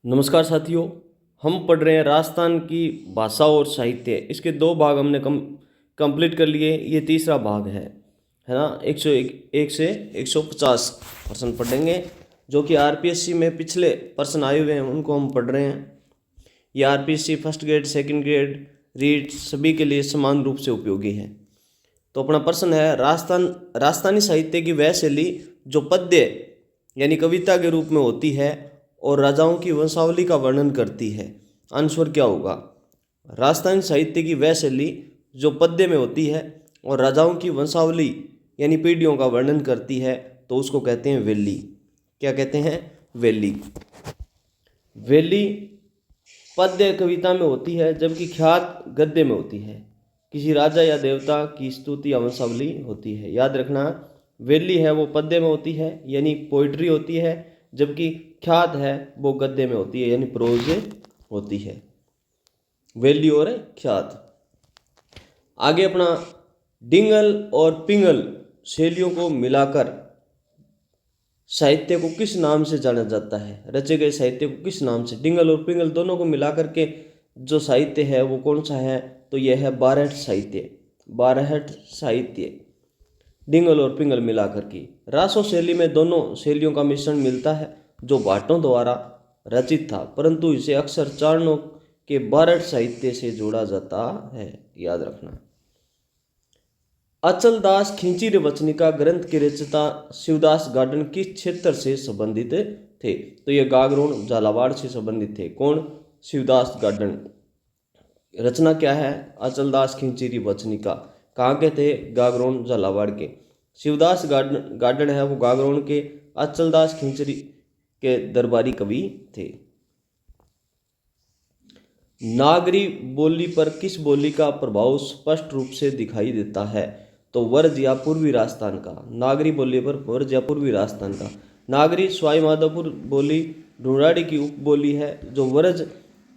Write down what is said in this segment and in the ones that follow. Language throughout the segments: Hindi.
नमस्कार साथियों। हम पढ़ रहे हैं राजस्थान की भाषा और साहित्य। इसके दो भाग हमने कंप्लीट कर लिए। ये तीसरा भाग है ना। 101 से 150 प्रश्न पढ़ेंगे, जो कि आरपीएससी में पिछले प्रश्न आए हुए हैं उनको हम पढ़ रहे हैं। ये RPSC first grade, second grade, REET सभी के लिए समान रूप से उपयोगी है। तो अपना प्रश्न है, राजस्थानी साहित्य की वह शैली जो पद्य यानी कविता के रूप में होती है और राजाओं की वंशावली का वर्णन करती है। आंसर क्या होगा? राजस्थानी साहित्य की वह शैली जो पद्य में होती है और राजाओं की वंशावली यानी पीढ़ियों का वर्णन करती है, तो उसको कहते हैं वेली। क्या कहते हैं? वेली। वेली पद्य कविता में होती है, जबकि ख्यात गद्य में होती है। किसी राजा या देवता की स्तुति या वंशावली होती है। याद रखना, वेली है वो पद्य में होती है यानी पोइट्री होती है, जबकि ख्यात है वो गद्य में होती है यानी प्रोज होती है। वेली और ख्यात। आगे अपना, डिंगल और पिंगल शैलियों को मिलाकर साहित्य को किस नाम से जाना जाता है? रचे गए साहित्य को किस नाम से? डिंगल और पिंगल दोनों को मिलाकर के जो साहित्य है वो कौन सा है? तो यह है बारहट साहित्य। बारहट साहित्य डिंगल और पिंगल मिलाकर की। रासो शैली में दोनों शैलियों का मिश्रण मिलता है, जो भाटों द्वारा रचित था, परंतु इसे अक्सर चारणों के बारहट साहित्य से जोड़ा जाता है। याद रखना। अचलदास खिंचीर वचनिका ग्रंथ के रचयिता शिवदास गार्डन किस क्षेत्र से संबंधित थे? तो ये गागरोन झालावाड़ से संबंधित थे। कौन? शिवदास गार्डन। रचना क्या है? अचलदास खिंचीरी वचनिका। कहाँ के थे? गागरोन झालावाड़ के। शिवदास गार्डन है वो गागरोन के अचलदास खिंचरी के दरबारी कवि थे। नागरी बोली पर किस बोली का प्रभाव स्पष्ट रूप से दिखाई देता है? तो वर्ज या पूर्वी राजस्थान का। नागरी बोली पर वर्ज या पूर्वी राजस्थान का। नागरी सवाई माधोपुर बोली ढूंढाड़ी की उपबोली है, जो वर्ज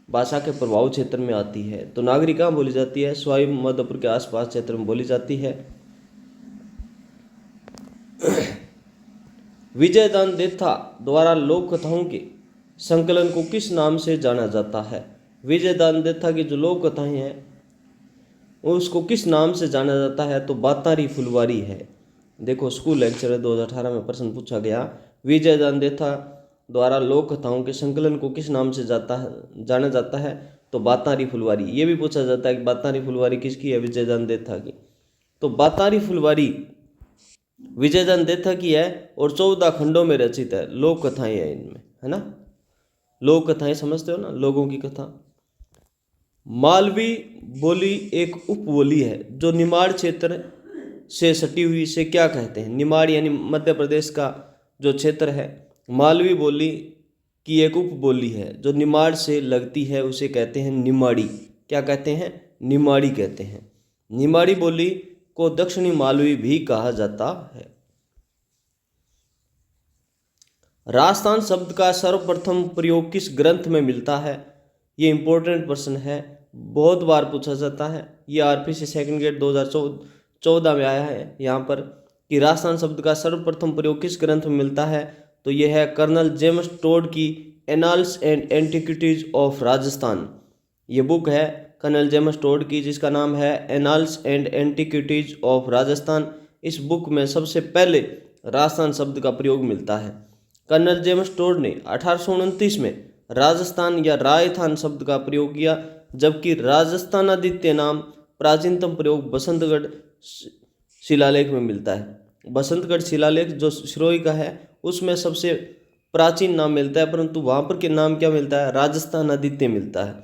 भाषा के प्रभाव क्षेत्र में आती है। तो नागरी कहाँ बोली जाती है? सवाई माधोपुर के आसपास क्षेत्र में बोली जाती है। विजयदान देथा द्वारा लोक कथाओं के संकलन को किस नाम से जाना जाता है? विजयदान देथा की जो लोक कथाएं हैं उसको किस नाम से जाना जाता है? तो बातारी फुलवारी है। देखो, स्कूल लेक्चर 2018 में प्रश्न पूछा गया, विजयदान देथा द्वारा लोक कथाओं के संकलन को किस नाम से जाना जाता है? तो बातारी फुलवारी। ये भी पूछा जाता है कि बातारी फुलवारी किसकी है? विजयदान देथा की। तो बातारी फुलवारी विजयदान देथा की है और 14 खंडों में रचित है। लोक कथाएं हैं इनमें, है ना। लोक कथाएं समझते हो ना, लोगों की कथा। मालवी बोली एक उपबोली है जो निमाड़ क्षेत्र से सटी हुई से क्या कहते हैं? निमाड़ यानी मध्य प्रदेश का जो क्षेत्र है, मालवी बोली की एक उपबोली है जो निमाड़ से लगती है, उसे कहते हैं निमाड़ी। क्या कहते हैं? निमाड़ी कहते हैं। निमाड़ी बोली को दक्षिणी मालवी भी कहा जाता है। राजस्थान शब्द का सर्वप्रथम प्रयोग किस ग्रंथ में मिलता है? ये इंपॉर्टेंट प्रश्न है, बहुत बार पूछा जाता है। ये आरपीएससी सेकंड ग्रेड 2014 में आया है यहाँ पर कि राजस्थान शब्द का सर्वप्रथम प्रयोग किस ग्रंथ में मिलता है? तो यह है कर्नल जेम्स टोड की annals and antiquities of Rajasthan. ये बुक है कर्नल जेम्स टोड की, जिसका नाम है annals and antiquities of Rajasthan. इस बुक में सबसे पहले राजस्थान शब्द का प्रयोग मिलता है। कर्नल जेम्स टोड ने 1829 में राजस्थान या राजस्थान शब्द का प्रयोग किया, जबकि राजस्थानादित्य नाम प्राचीनतम प्रयोग बसंतगढ़ शिलालेख में मिलता है। बसंतगढ़ शिलालेख जो सिरोही का है उसमें सबसे प्राचीन नाम मिलता है, परंतु वहाँ पर के नाम क्या मिलता है? राजस्थानादित्य मिलता है।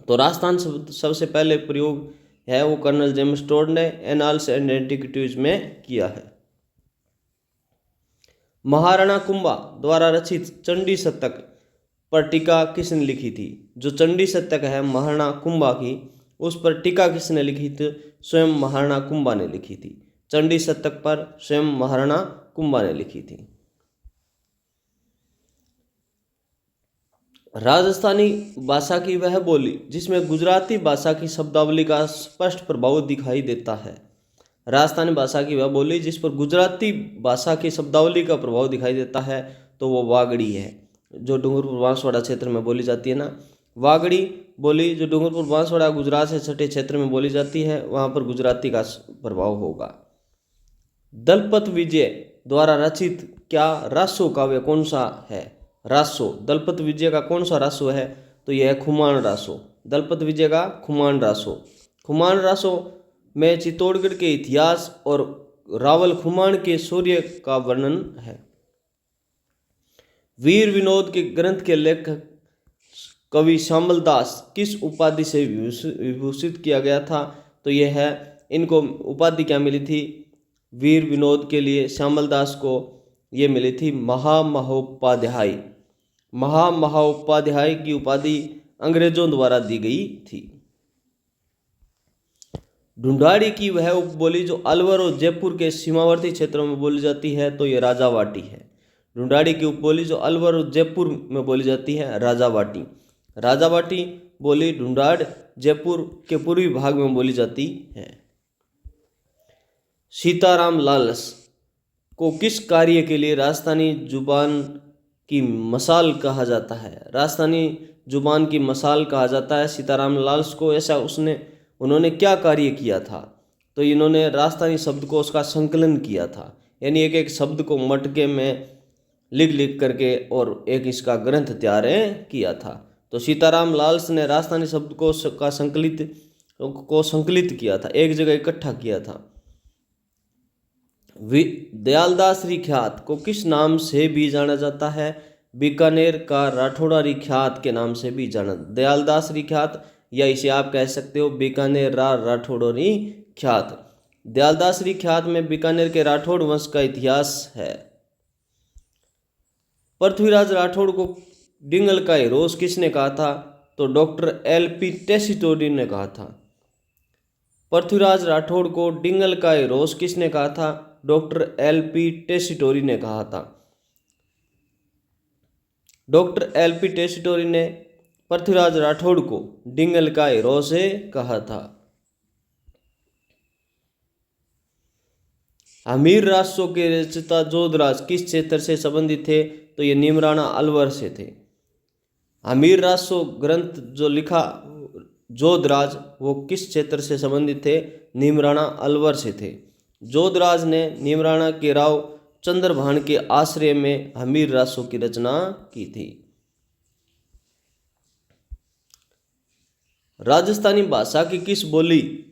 तो राजस्थान शब्द सबसे पहले प्रयोग है वो कर्नल जेम्स टोड ने एनाल्स एंड एंटिक्विटीज में किया है। महाराणा कुंभा द्वारा रचित चंडी शतक पर टीका किसने लिखी थी? जो चंडी शतक है महाराणा कुंभा की, उस पर टीका किसने लिखी थी? स्वयं महाराणा कुंभा ने लिखी थी। चंडी शतक पर स्वयं महाराणा कुंभा ने लिखी थी। राजस्थानी भाषा की वह बोली जिसमें गुजराती भाषा की शब्दावली का स्पष्ट प्रभाव दिखाई देता है। राजस्थानी भाषा की वह बोली जिस पर गुजराती भाषा की शब्दावली का प्रभाव दिखाई देता है, तो वो वागड़ी है। जो डूंगरपुर बांसवाड़ा क्षेत्र में बोली जाती है ना। वागड़ी बोली जो डूंगरपुर बांसवाड़ा गुजरात से सटे क्षेत्र में बोली जाती है, वहाँ पर गुजराती का प्रभाव होगा। दलपत विजय द्वारा रचित क्या रासो काव्य कौन सा है? रासो, दलपत विजय का कौन सा रासो है? तो यह है खुमान रासो। दलपत विजय का खुमान रासो। खुमान रासो में चित्तौड़गढ़ के इतिहास और रावल खुमान के शौर्य का वर्णन है। वीर विनोद के ग्रंथ के लेखक कवि श्यामल दास किस उपाधि से विभूषित किया गया था? तो यह है, इनको उपाधि क्या मिली थी? वीर विनोद के लिए श्यामल दास को ये मिली थी महामहोपाध्याय। महामहोपाध्याय की उपाधि अंग्रेजों द्वारा दी गई थी। ढूंढाड़ी की वह उपबोली जो अलवर और जयपुर के सीमावर्ती क्षेत्रों में बोली जाती है, तो ये राजावाटी है। ढूंढाड़ी की उपबोली जो अलवर और जयपुर में बोली जाती है, राजावाटी। राजावाटी बोली ढूंढाड़ जयपुर के पूर्वी भाग में बोली जाती है। सीताराम लालस को किस कार्य के लिए राजस्थानी जुबान की मसाल कहा जाता है? राजस्थानी जुबान की मसाल कहा जाता है सीताराम लालस को। ऐसा उन्होंने क्या कार्य किया था? तो इन्होंने राजस्थानी शब्दकोश का संकलन किया था, यानी एक एक शब्द को मटके में लिख लिख करके और एक इसका ग्रंथ तैयार किया था। तो सीताराम लालस ने राजस्थानी शब्दकोश का संकलित किया था, एक जगह इकट्ठा किया था। दयालदास रिख्यात को किस नाम से भी जाना जाता है? बीकानेर का राठौड़ा रिख्यात के नाम से भी जाना। दयालदास रिख्यात, या इसे आप कह सकते हो बीकानेर राठौड़ी ख्यात। दयालदास रिख्यात में बीकानेर के राठौड़ वंश का इतिहास है। पृथ्वीराज राठौड़ को डिंगल का हीरोज किसने कहा था? तो डॉक्टर एल.पी. टेसीटोरी ने कहा था। पृथ्वीराज राठौड़ को डिंगल का हीरोज किसने कहा था? Doctor LP. टेसीटोरी ने कहा था। Doctor LP. टेसीटोरी ने पृथ्वीराज राठौड़ को डिंगल का हीरो से कहा था। हमीर रासो के रचयिता जोधराज किस क्षेत्र से संबंधित थे? तो ये नीमराणा अलवर से थे। हमीर रासो ग्रंथ जो लिखा जोधराज, वो किस क्षेत्र से संबंधित थे? नीमराणा अलवर से थे। जोधराज ने नीमराणा के राव चंद्रभान के आश्रय में हमीर रासो की रचना की थी। राजस्थानी भाषा की किस बोली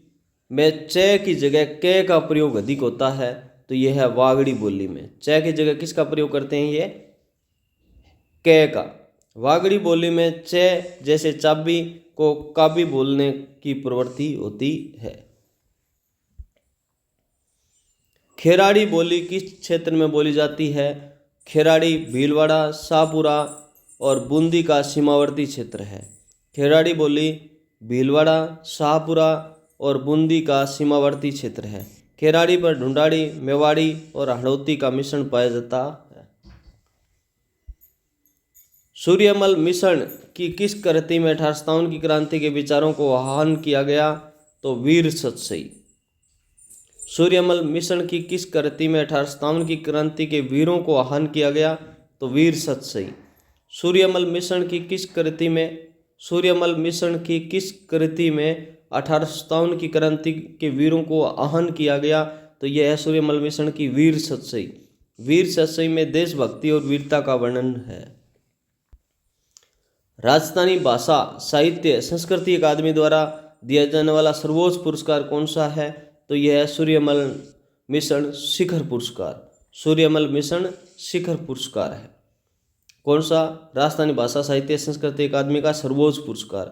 में च की जगह क का प्रयोग अधिक होता है? तो यह है वागड़ी बोली में। च की जगह किसका प्रयोग करते हैं? ये क का। वागड़ी बोली में च जैसे चाबी को काबी बोलने की प्रवृत्ति होती है। खेराड़ी बोली किस क्षेत्र में बोली जाती है? खेराड़ी भीलवाड़ा, शाहपुरा और बूंदी का सीमावर्ती क्षेत्र है। खेराड़ी बोली भीलवाड़ा, शाहपुरा और बूंदी का सीमावर्ती क्षेत्र है। खेराड़ी पर ढूंढाड़ी, मेवाड़ी और हड़ौती का मिश्रण पाया जाता है। सूर्यमल मिश्रण की किस कृति में 1857 की क्रांति के विचारों को आह्वान किया गया? तो वीर सतसई। सूर्यमल मिश्रण की किस कृति में 1857 की क्रांति के वीरों को आह्वान किया गया? तो वीर सतसई। सूर्यमल मिश्रण की किस कृति में 1857 की क्रांति के वीरों को आह्वान किया गया? तो यह है सूर्यमल मिश्रण की वीर सतसई। वीर सतसई में देशभक्ति और वीरता का वर्णन है। राजस्थानी भाषा साहित्य संस्कृति अकादमी द्वारा दिया जाने वाला सर्वोच्च पुरस्कार कौन सा है? तो यह है सूर्यमल मिश्रण शिखर पुरस्कार। सूर्यमल मिश्रण शिखर पुरस्कार है। कौन सा? राजस्थानी भाषा साहित्य संस्कृति अकादमी का सर्वोच्च पुरस्कार।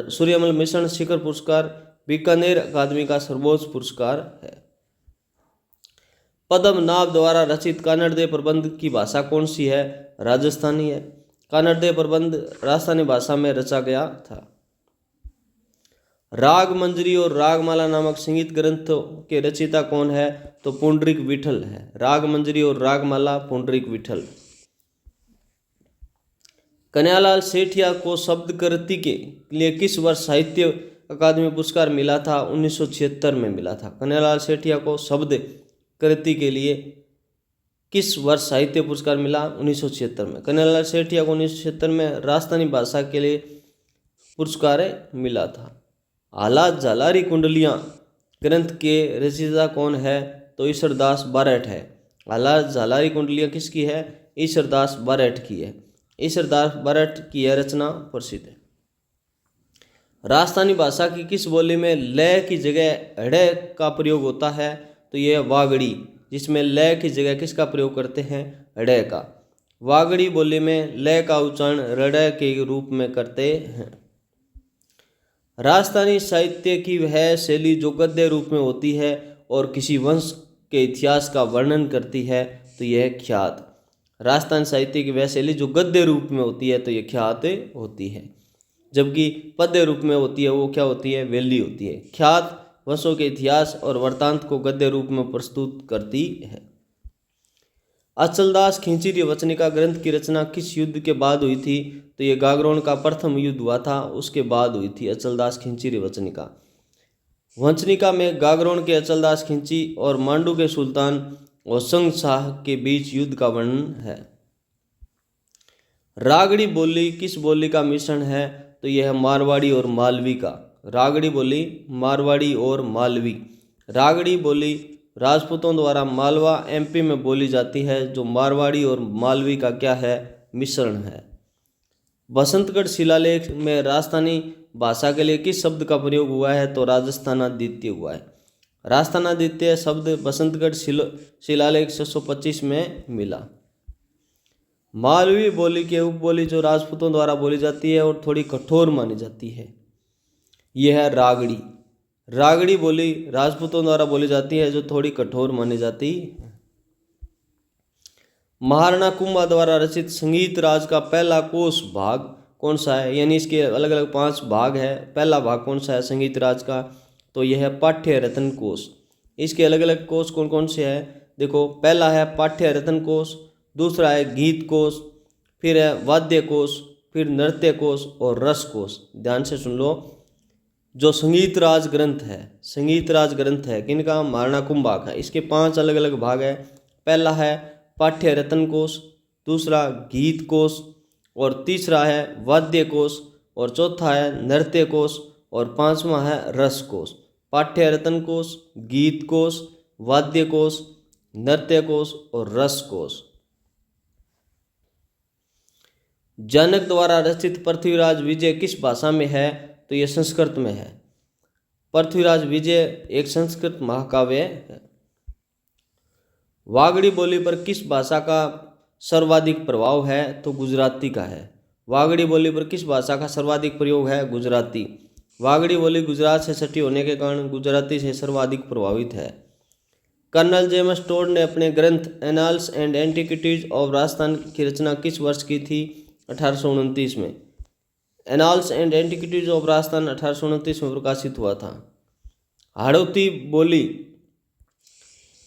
सूर्यमल मिश्रण शिखर पुरस्कार बीकानेर अकादमी का सर्वोच्च पुरस्कार है। पद्मनाभ द्वारा रचित कानड़देव प्रबंध की भाषा कौन सी है? राजस्थानी है। कानड़देव प्रबंध राजस्थानी भाषा में रचा गया था। राग मंजरी और रागमाला नामक संगीत ग्रंथों के रचयिता कौन है? तो पुंडरीक विठल है। राग मंजरी और रागमाला पुंडरीक विठल। कन्हैयालाल सेठिया को शब्द कृति के लिए किस वर्ष साहित्य अकादमी पुरस्कार मिला था? 1976 में मिला था। कन्हैयालाल सेठिया को शब्द कृति के लिए किस वर्ष साहित्य पुरस्कार मिला? 1976 में। कन्हैयालाल सेठिया को 1976 में राजस्थानी भाषा के लिए पुरस्कार मिला था। हालात झालारी कुंडलियाँ ग्रंथ के रचयिता कौन है? तो ईश्वरदास बारठ है। हालात झालारी कुंडलियाँ किसकी है? ईश्वरदास बारठ की है। ईश्वरदास बारठ की यह रचना प्रसिद्ध है। राजस्थानी भाषा की किस बोली में लय की जगह हृदय का प्रयोग होता है? तो यह वागड़ी, जिसमें लय की जगह किसका प्रयोग करते हैं? हृदय का। वागड़ी बोली में लय का उच्चारण हृदय के रूप में करते हैं। राजस्थानी साहित्य की वह शैली जो गद्य रूप में होती है और किसी वंश के इतिहास का वर्णन करती है, तो यह ख्यात। राजस्थानी साहित्य की वह शैली जो गद्य रूप में होती है तो यह ख्यात होती है, जबकि पद्य रूप में होती है वो क्या होती है? वेली होती है। ख्यात वंशों के इतिहास और वृत्तांत को गद्य रूप में प्रस्तुत करती है। अचलदास खिंचीरी वचनिका ग्रंथ की रचना किस युद्ध के बाद हुई थी? तो ये गागरोन का प्रथम युद्ध हुआ था, उसके बाद हुई थी अचलदास खिंचीरी वचनिका। वंचनिका में गागरोन के अचलदास खिंची और मांडू के सुल्तान होशंग शाह के बीच युद्ध का वर्णन है। रागड़ी बोली किस बोली का मिश्रण है? तो यह मारवाड़ी और मालवी का। रागड़ी बोली मारवाड़ी और मालवी। रागड़ी बोली राजपूतों द्वारा मालवा एमपी में बोली जाती है, जो मारवाड़ी और मालवी का क्या है? मिश्रण है। बसंतगढ़ शिलालेख में राजस्थानी भाषा के लिए किस शब्द का प्रयोग हुआ है? तो राजस्थानादित्य हुआ है। राजस्थानादित्य शब्द बसंतगढ़ शिलालेख 625 में मिला। मालवी बोली की उपबोली जो राजपूतों द्वारा बोली जाती है और थोड़ी कठोर मानी जाती है, यह है रागड़ी। रागड़ी बोली राजपूतों द्वारा बोली जाती है जो थोड़ी कठोर मानी जाती है। महाराणा कुंभा द्वारा रचित संगीत राज का पहला कोश भाग कौन सा है? यानी इसके अलग अलग 5 भाग है। पहला भाग कौन सा है संगीत राज का? तो यह है पाठ्य रत्न कोश। इसके अलग अलग कोश कौन कौन से हैं? देखो, पहला है पाठ्य रत्न कोश, दूसरा है गीत कोश, फिर है वाद्य कोश, फिर नृत्य कोश और रस कोश। ध्यान से सुन लो। जो संगीत राज ग्रंथ है, संगीत राज ग्रंथ है किनका? महाराणा कुंभा का। इसके 5 अलग अलग भाग है। पहला है पाठ्य रत्न कोश, दूसरा गीत कोश, और तीसरा है वाद्य कोश, और चौथा है नृत्य कोश, और 5वां है रस कोश। पाठ्य रत्न कोश, गीत कोश, वाद्य कोश, नृत्य कोश और रस कोश। जनक द्वारा रचित पृथ्वीराज विजय किस भाषा में है? तो यह संस्कृत में है। पृथ्वीराज विजय एक संस्कृत महाकाव्य है। वागड़ी बोली पर किस भाषा का सर्वाधिक प्रभाव है? तो गुजराती का है। वागड़ी बोली पर किस भाषा का सर्वाधिक प्रयोग है? गुजराती। वागड़ी बोली गुजरात से सटी होने के कारण गुजराती से सर्वाधिक प्रभावित है। कर्नल जेम्स टोड ने अपने ग्रंथ annals and antiquities of Rajasthan की रचना किस वर्ष की थी? 1829 में। Annals and antiquities of Rajasthan 1829 में प्रकाशित हुआ था। हाड़ौती बोली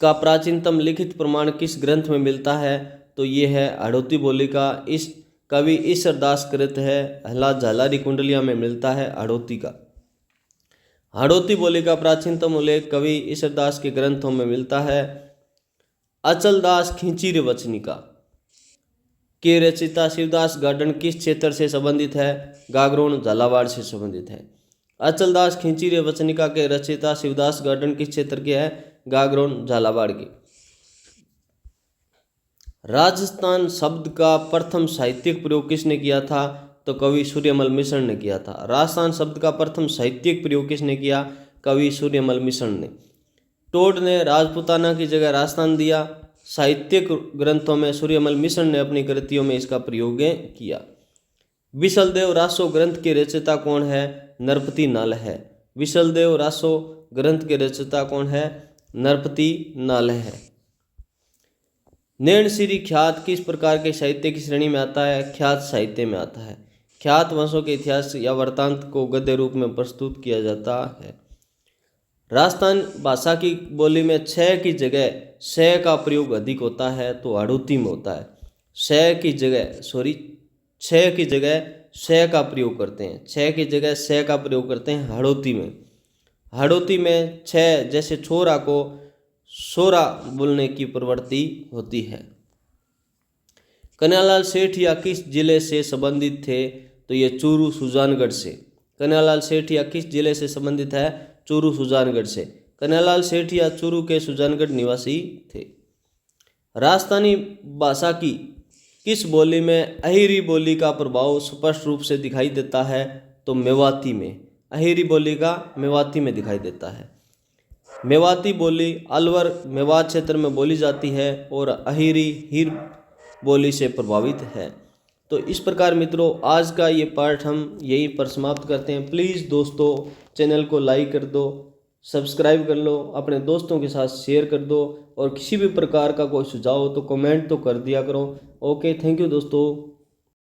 का प्राचीनतम लिखित प्रमाण किस ग्रंथ में मिलता है? तो ये है हाड़ौती बोली का इस कवि ईश्वरदास कृत है। हालात झालारी कुंडलिया में मिलता है हाड़ौती का। हाड़ौती बोली का प्राचीनतम उल्लेख कवि ईश्वरदास के ग्रंथों में मिलता है। अचलदास खिंचीरी वचनिका के रचयिता शिवदास गार्डन किस क्षेत्र से संबंधित है? गागरोन झालावाड़ से संबंधित है। अचलदास खिंचीरी वचनिका के रचयिता शिवदास गार्डन किस क्षेत्र के है? गागरोन झालावाड़ के। राजस्थान शब्द का प्रथम साहित्यिक प्रयोग किसने किया था? तो कवि सूर्यमल मिश्र ने किया था। राजस्थान शब्द का प्रथम साहित्यिक प्रयोग किसने किया? कवि सूर्यमल मिश्र ने। टोड ने राजपूताना की जगह राजस्थान दिया। साहित्यिक ग्रंथों में सूर्यमल मिश्र ने अपनी कृतियों में इसका प्रयोग किया। विशलदेव रासो ग्रंथ के रचयिता कौन है? नरपति नल है। विशलदेव रासो ग्रंथ के रचयिता कौन है? नरपति नल है। नैणसीरी ख्यात किस प्रकार के साहित्य की श्रेणी में आता है? ख्यात साहित्य में आता है। ख्यात वंशों के इतिहास या वृत्तांत को गद्य रूप में प्रस्तुत किया जाता है। राजस्थान भाषा की बोली में छ की जगह स का प्रयोग अधिक होता है, तो हाड़ौती में होता है। छ की जगह स का प्रयोग करते हैं। छ की जगह स का प्रयोग करते हैं हाड़ौती में। हाड़ौती में छ जैसे छोरा को सोरा बोलने की प्रवृत्ति होती है। कन्हैयालाल सेठिया किस जिले से संबंधित थे? तो ये चूरू सुजानगढ़ से। कन्हैयालाल सेठिया किस जिले से संबंधित है? चूरू सुजानगढ़ से। कन्हैयालाल सेठिया चूरू के सुजानगढ़ निवासी थे। राजस्थानी भाषा की किस बोली में अहिरी बोली का प्रभाव स्पष्ट रूप से दिखाई देता है? तो मेवाती में। अहिरी बोली का मेवाती में दिखाई देता है। मेवाती बोली अलवर मेवात क्षेत्र में बोली जाती है और अहिरी हीर बोली से प्रभावित है। तो इस प्रकार मित्रों आज का ये पार्ट हम यहीं पर समाप्त करते हैं। प्लीज़ दोस्तों चैनल को लाइक कर दो, सब्सक्राइब कर लो, अपने दोस्तों के साथ शेयर कर दो और किसी भी प्रकार का कोई सुझाव हो तो कमेंट तो कर दिया करो। ओके, थैंक यू दोस्तों।